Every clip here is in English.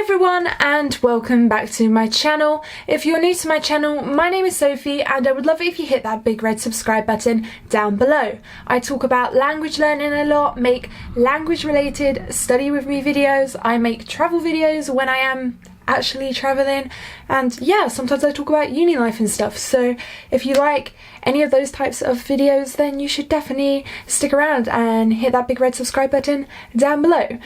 everyone and welcome back to my channel. If you're new to my channel, my name is Sophie and I would love it if you hit that big red subscribe button down below. I talk about language learning a lot, make language related study with me videos, I make travel videos when I am actually traveling, and yeah, sometimes I talk about uni life and stuff. So if you like any of those types of videos, then you should definitely stick around and hit that big red subscribe button down below.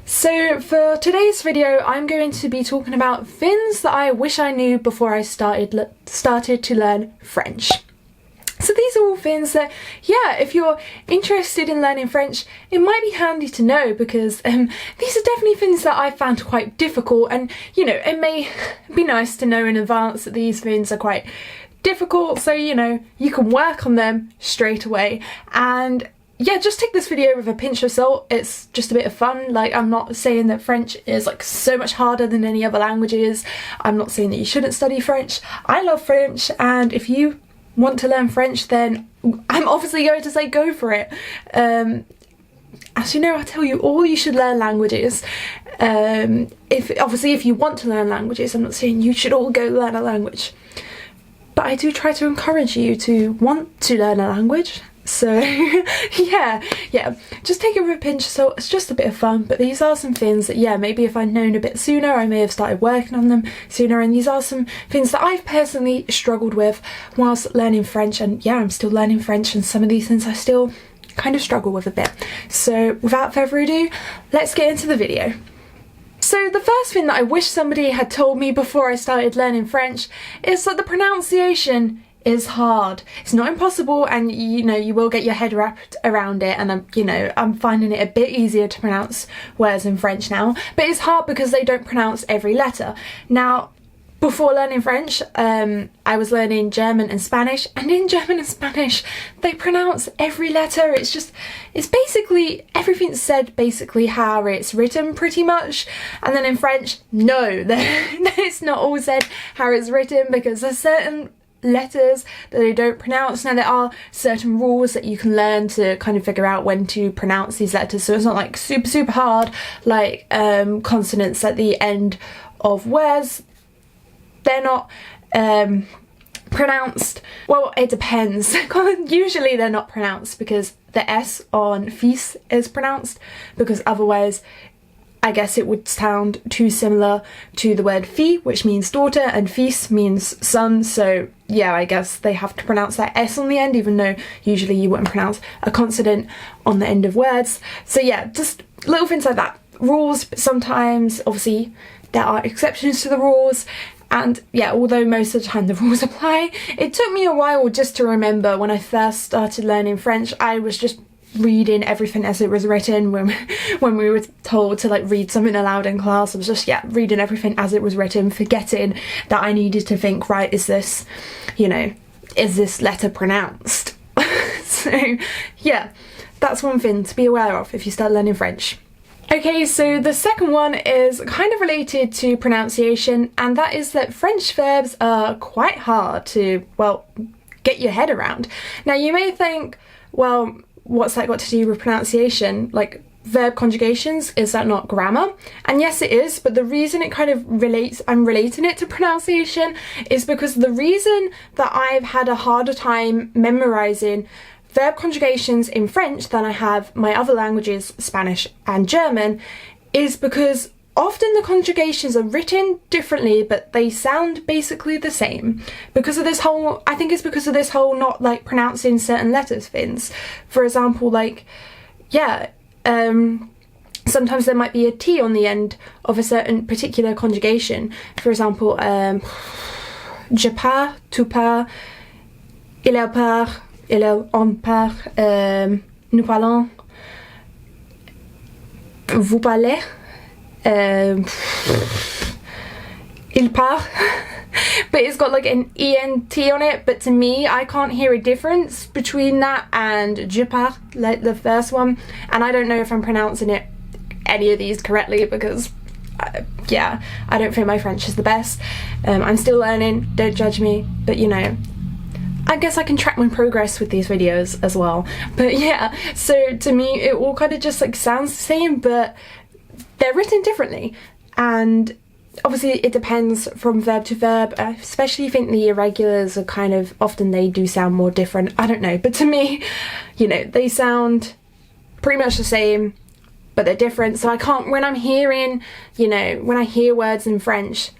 So for today's video, I'm going to be talking about things that I wish I knew before I started to learn French. So these are all things that, yeah, if you're interested in learning French, it might be handy to know, because these are definitely things that I found quite difficult, and you know, it may be nice to know in advance that these things are quite difficult, so you know, you can work on them straight away. And yeah, just take this video with a pinch of salt. It's just a bit of fun. Like, I'm not saying that French is like so much harder than any other languages. I'm not saying that you shouldn't study French. I love French, and if you want to learn French, then I'm obviously going to say go for it. As you know, I tell you all, you should learn languages. If you want to learn languages, I'm not saying you should all go learn a language, but I do try to encourage you to want to learn a language. So yeah, just take it with a pinch of salt. It's just a bit of fun, but these are some things that, yeah, maybe if I'd known a bit sooner, I may have started working on them sooner, and these are some things that I've personally struggled with whilst learning French, and yeah, I'm still learning French, and some of these things I still kind of struggle with a bit. So without further ado, let's get into the video. So the first thing that I wish somebody had told me before I started learning French is that the pronunciation is hard. It's not impossible, and you know, you will get your head wrapped around it, and I'm finding it a bit easier to pronounce words in French now, but it's hard because they don't pronounce every letter. Now, before learning French, I was learning German and Spanish, and in German and Spanish they pronounce every letter. It's basically everything's said basically how it's written pretty much, and then in French, no, it's not all said how it's written, because there's certain letters that they don't pronounce. Now, there are certain rules that you can learn to kind of figure out when to pronounce these letters, so it's not like super hard, like consonants at the end of words, they're not pronounced. Well, it depends. Usually they're not pronounced because the S on fils is pronounced, because otherwise I guess it would sound too similar to the word fille, which means daughter, and fils means son, so yeah, I guess they have to pronounce that S on the end, even though usually you wouldn't pronounce a consonant on the end of words. So yeah, just little things like that. Rules, but sometimes obviously there are exceptions to the rules, and yeah, although most of the time the rules apply, it took me a while just to remember. When I first started learning French, I was just reading everything as it was written. When we were told to like read something aloud in class, I was just reading everything as it was written, forgetting that I needed to think, right, is this letter pronounced? So yeah, that's one thing to be aware of if you start learning French. Okay, so the second one is kind of related to pronunciation, and that is that French verbs are quite hard to, well, get your head around. Now you may think, well, what's that got to do with pronunciation? Like, verb conjugations, is that not grammar? And yes, it is, but the reason it kind of I'm relating it to pronunciation is because the reason that I've had a harder time memorizing verb conjugations in French than I have my other languages, Spanish and German, is because often the conjugations are written differently, but they sound basically the same. Because of this whole, I think it's because of this whole not like pronouncing certain letters things. For example, like, yeah, sometimes there might be a T on the end of a certain particular conjugation. For example, je pars, tu pars, il part, on part, nous parlons, vous parlez, il part, but it's got like an ENT on it, but to me, I can't hear a difference between that and je pars, like the first one, and I don't know if I'm pronouncing any of these correctly, because yeah, I don't think my French is the best. I'm still learning, don't judge me, but you know, I guess I can track my progress with these videos as well. But yeah, so to me it all kind of just like sounds the same, but they're written differently. And obviously it depends from verb to verb. I especially think the irregulars are kind of, often they do sound more different. I don't know, but to me, you know, they sound pretty much the same, but they're different. So I can't, when I'm hearing, you know, when I hear words in French,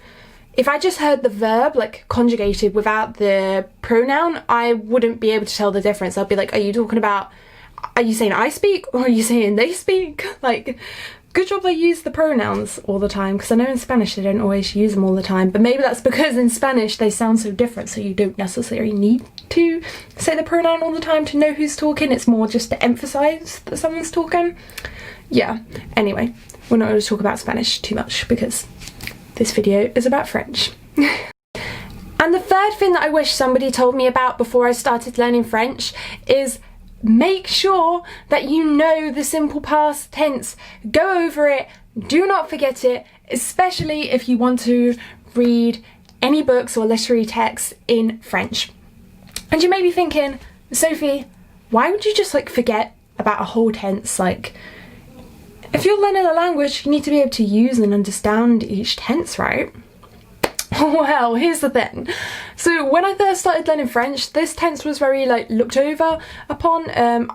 if I just heard the verb like conjugated without the pronoun, I wouldn't be able to tell the difference. I'd be like, are you talking about, are you saying I speak or are you saying they speak? Like, good job they use the pronouns all the time, because I know in Spanish they don't always use them all the time, but maybe that's because in Spanish they sound so different, so you don't necessarily need to say the pronoun all the time to know who's talking. It's more just to emphasize that someone's talking. Yeah, anyway, we're not going to talk about Spanish too much because this video is about French. And the third thing that I wish somebody told me about before I started learning French is make sure that you know the simple past tense. Go over it, do not forget it, especially if you want to read any books or literary texts in French. And you may be thinking, Sophie, why would you just like forget about a whole tense? Like, if you're learning a language, you need to be able to use and understand each tense, right? Well, here's the thing. So when I first started learning French, this tense was very like looked over upon.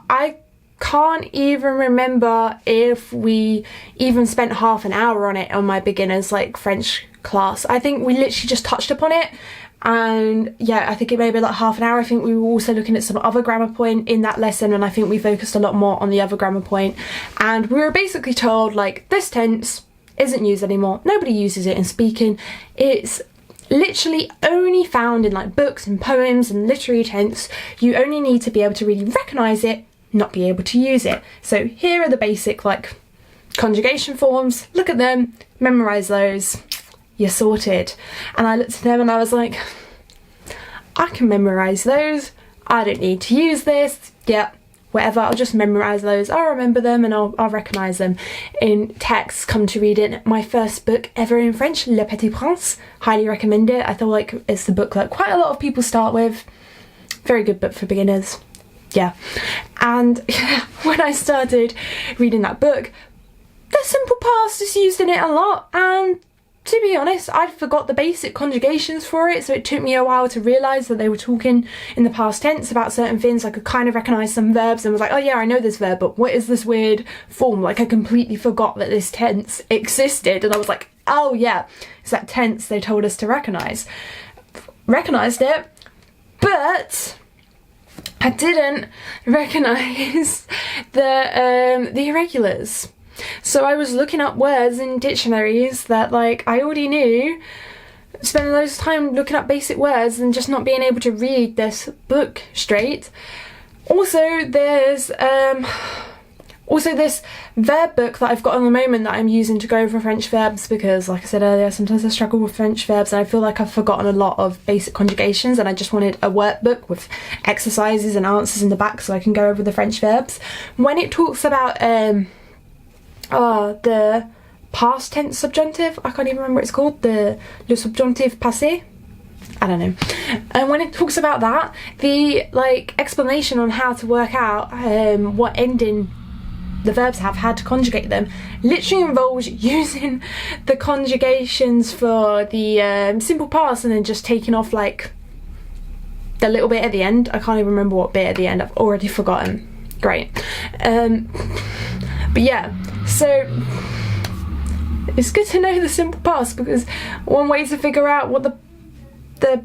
I can't even remember if we even spent half an hour on it on my beginners like French class. I think we literally just touched upon it, and yeah, I think it may be like half an hour. I think we were also looking at some other grammar point in that lesson, and I think we focused a lot more on the other grammar point, and we were basically told like this tense isn't used anymore, nobody uses it in speaking, it's literally only found in like books and poems and literary tense. You only need to be able to really recognise it, not be able to use it. So here are the basic like conjugation forms, look at them, memorise those, you're sorted. And I looked at them and I was like, I can memorise those, I don't need to use this, yep. Whatever, I'll just memorise those, I'll remember them and I'll recognise them in text. Come to read it, my first book ever in French, Le Petit Prince, highly recommend it. I feel like it's the book that quite a lot of people start with, very good book for beginners, yeah. And yeah, when I started reading that book, the simple past is used in it a lot, and to be honest, I'd forgot the basic conjugations for it, so it took me a while to realise that they were talking in the past tense about certain things. I could kind of recognise some verbs and was like, oh yeah, I know this verb, but what is this weird form? Like, I completely forgot that this tense existed, and I was like, oh yeah, it's that tense they told us to recognise. Recognised it, but I didn't recognise the irregulars. So I was looking up words in dictionaries that like I already knew, spending loads of time looking up basic words and just not being able to read this book straight. Also there's this verb book that I've got at the moment that I'm using to go over French verbs, because like I said earlier, sometimes I struggle with French verbs and I feel like I've forgotten a lot of basic conjugations, and I just wanted a workbook with exercises and answers in the back so I can go over the French verbs. When it talks about the past tense subjunctive, I can't even remember what it's called, le subjonctif passé, I don't know. And when it talks about that, the like explanation on how to work out what ending the verbs have, how to conjugate them, literally involves using the conjugations for the simple past and then just taking off like the little bit at the end. I can't even remember what bit at the end, I've already forgotten. Great. But yeah, so it's good to know the simple past, because one way to figure out what the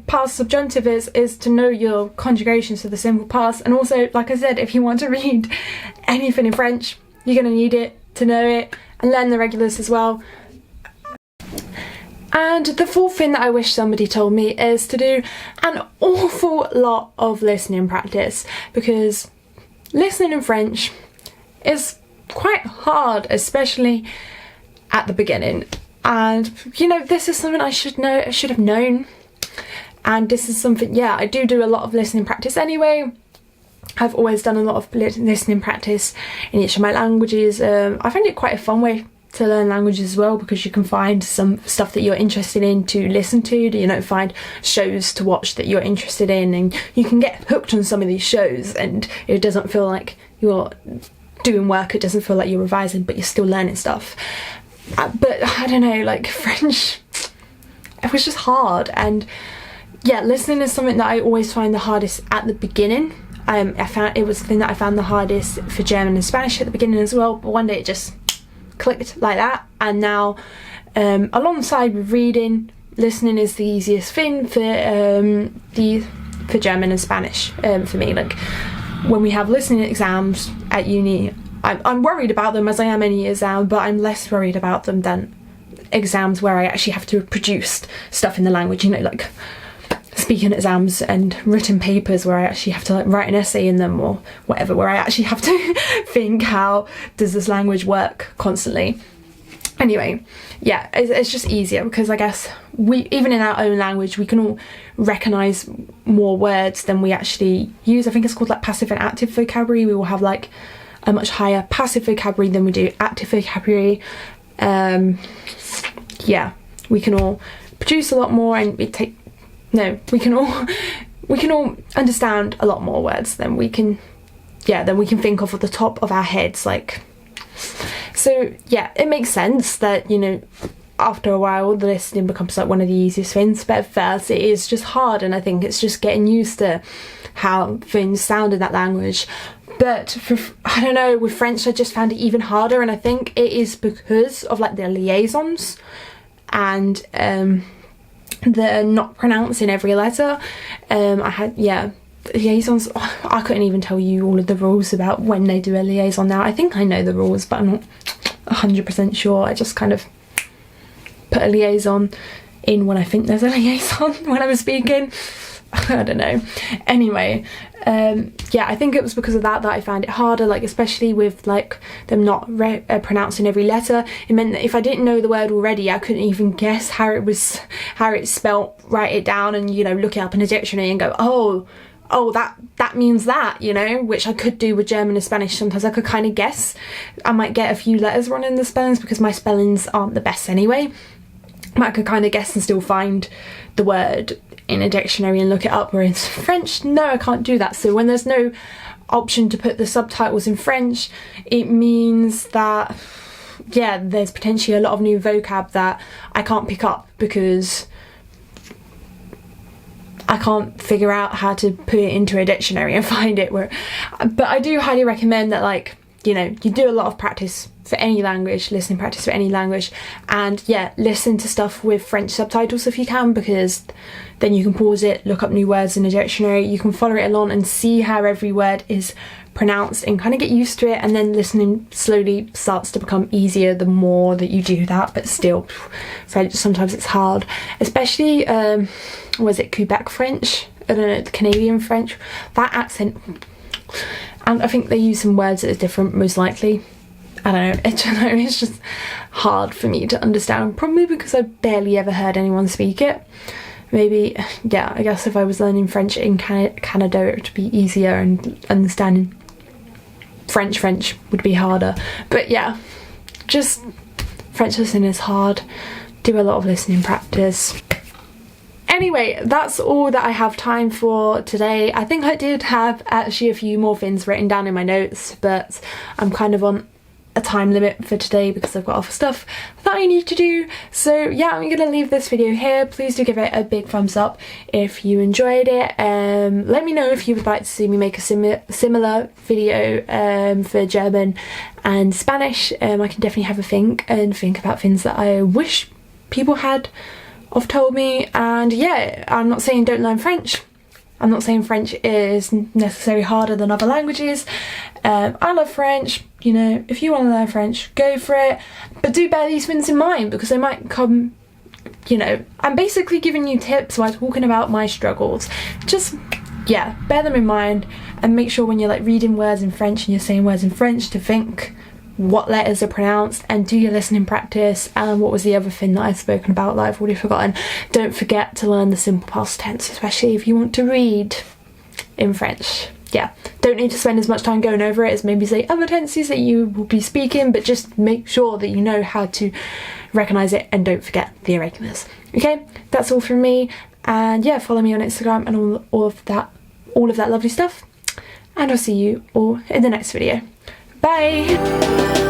past subjunctive is to know your conjugations for the simple past. And also, like I said, if you want to read anything in French, you're going to need it to know it, and learn the regulars as well. And the fourth thing that I wish somebody told me is to do an awful lot of listening practice, because listening in French is quite hard, especially at the beginning. And you know, this is something I should have known, and this is something, yeah, I do a lot of listening practice anyway. I've always done a lot of listening practice in each of my languages. I find it quite a fun way to learn languages as well, because you can find some stuff that you're interested in to listen to, you know, find shows to watch that you're interested in, and you can get hooked on some of these shows and it doesn't feel like you're doing work, it doesn't feel like you're revising, but you're still learning stuff. But I don't know, like French, it was just hard. And yeah, listening is something that I always find the hardest at the beginning. I found it was the thing that I found the hardest for German and Spanish at the beginning as well, but one day it just clicked like that, and now alongside with reading, listening is the easiest thing for German and Spanish for me. Like when we have listening exams at uni, I'm worried about them as I am any exam, but I'm less worried about them than exams where I actually have to produce stuff in the language, you know, like speaking exams and written papers where I actually have to like write an essay in them or whatever, where I actually have to think, how does this language work constantly. Anyway, yeah, it's just easier because I guess we, even in our own language, we can all recognise more words than we actually use. I think it's called like passive and active vocabulary. We will have like a much higher passive vocabulary than we do active vocabulary. Yeah, we can all produce a lot more, and we can all understand a lot more words than we can think of at the top of our heads, like. So yeah, it makes sense that, you know, after a while the listening becomes like one of the easiest things, but at first it is just hard, and I think it's just getting used to how things sound in that language. But I don't know, with French I just found it even harder, and I think it is because of like the liaisons and the not pronouncing every letter. Liaisons, I couldn't even tell you all of the rules about when they do a liaison now. I think I know the rules, but I'm not 100% sure. I just kind of put a liaison in when I think there's a liaison when I'm speaking. I don't know. Anyway, yeah, I think it was because of that I found it harder, like especially with like them not pronouncing every letter. It meant that if I didn't know the word already, I couldn't even guess how it's spelt, write it down, and, you know, look it up in a dictionary and go, oh, that means that, you know, which I could do with German and Spanish. Sometimes I could kind of guess. I might get a few letters wrong in the spellings because my spellings aren't the best anyway. But I could kind of guess and still find the word in a dictionary and look it up, whereas French, no, I can't do that. So when there's no option to put the subtitles in French, it means that, yeah, there's potentially a lot of new vocab that I can't pick up because I can't figure out how to put it into a dictionary and find it. But I do highly recommend that, like, you know, you do a lot of practice for any language, listening practice for any language, and yeah, listen to stuff with French subtitles if you can, because then you can pause it, look up new words in a dictionary, you can follow it along and see how every word is pronounced and kind of get used to it, and then listening slowly starts to become easier the more that you do that. But still, French, sometimes it's hard, especially was it Quebec French? I don't know, the Canadian French, that accent, and I think they use some words that are different, most likely. I don't know, it's just hard for me to understand, probably because I barely ever heard anyone speak it. Maybe, yeah, I guess if I was learning French in Canada, it would be easier, and understanding French would be harder. But yeah, just French listening is hard. Do a lot of listening practice. Anyway, that's all that I have time for today. I think I did have actually a few more things written down in my notes, but I'm kind of on a time limit for today because I've got other stuff that I need to do. So yeah, I'm gonna leave this video here. Please do give it a big thumbs up if you enjoyed it. Let me know if you would like to see me make a similar video for German and Spanish. I can definitely have a think about things that I wish people had told me. And yeah, I'm not saying don't learn French. I'm not saying French is necessarily harder than other languages. I love French, you know, if you want to learn French, go for it. But do bear these things in mind, because they might come, you know, I'm basically giving you tips while talking about my struggles. Just, yeah, bear them in mind, and make sure when you're like reading words in French and you're saying words in French to think what letters are pronounced, and do your listening practice. And what was the other thing that I've spoken about that I've already forgotten? Don't forget to learn the simple past tense, especially if you want to read in French. Yeah, don't need to spend as much time going over it as maybe say other tenses that you will be speaking, but just make sure that you know how to recognise it, and don't forget the irregulars. Okay, that's all from me, and yeah, follow me on Instagram and all of that lovely stuff, and I'll see you all in the next video. Bye!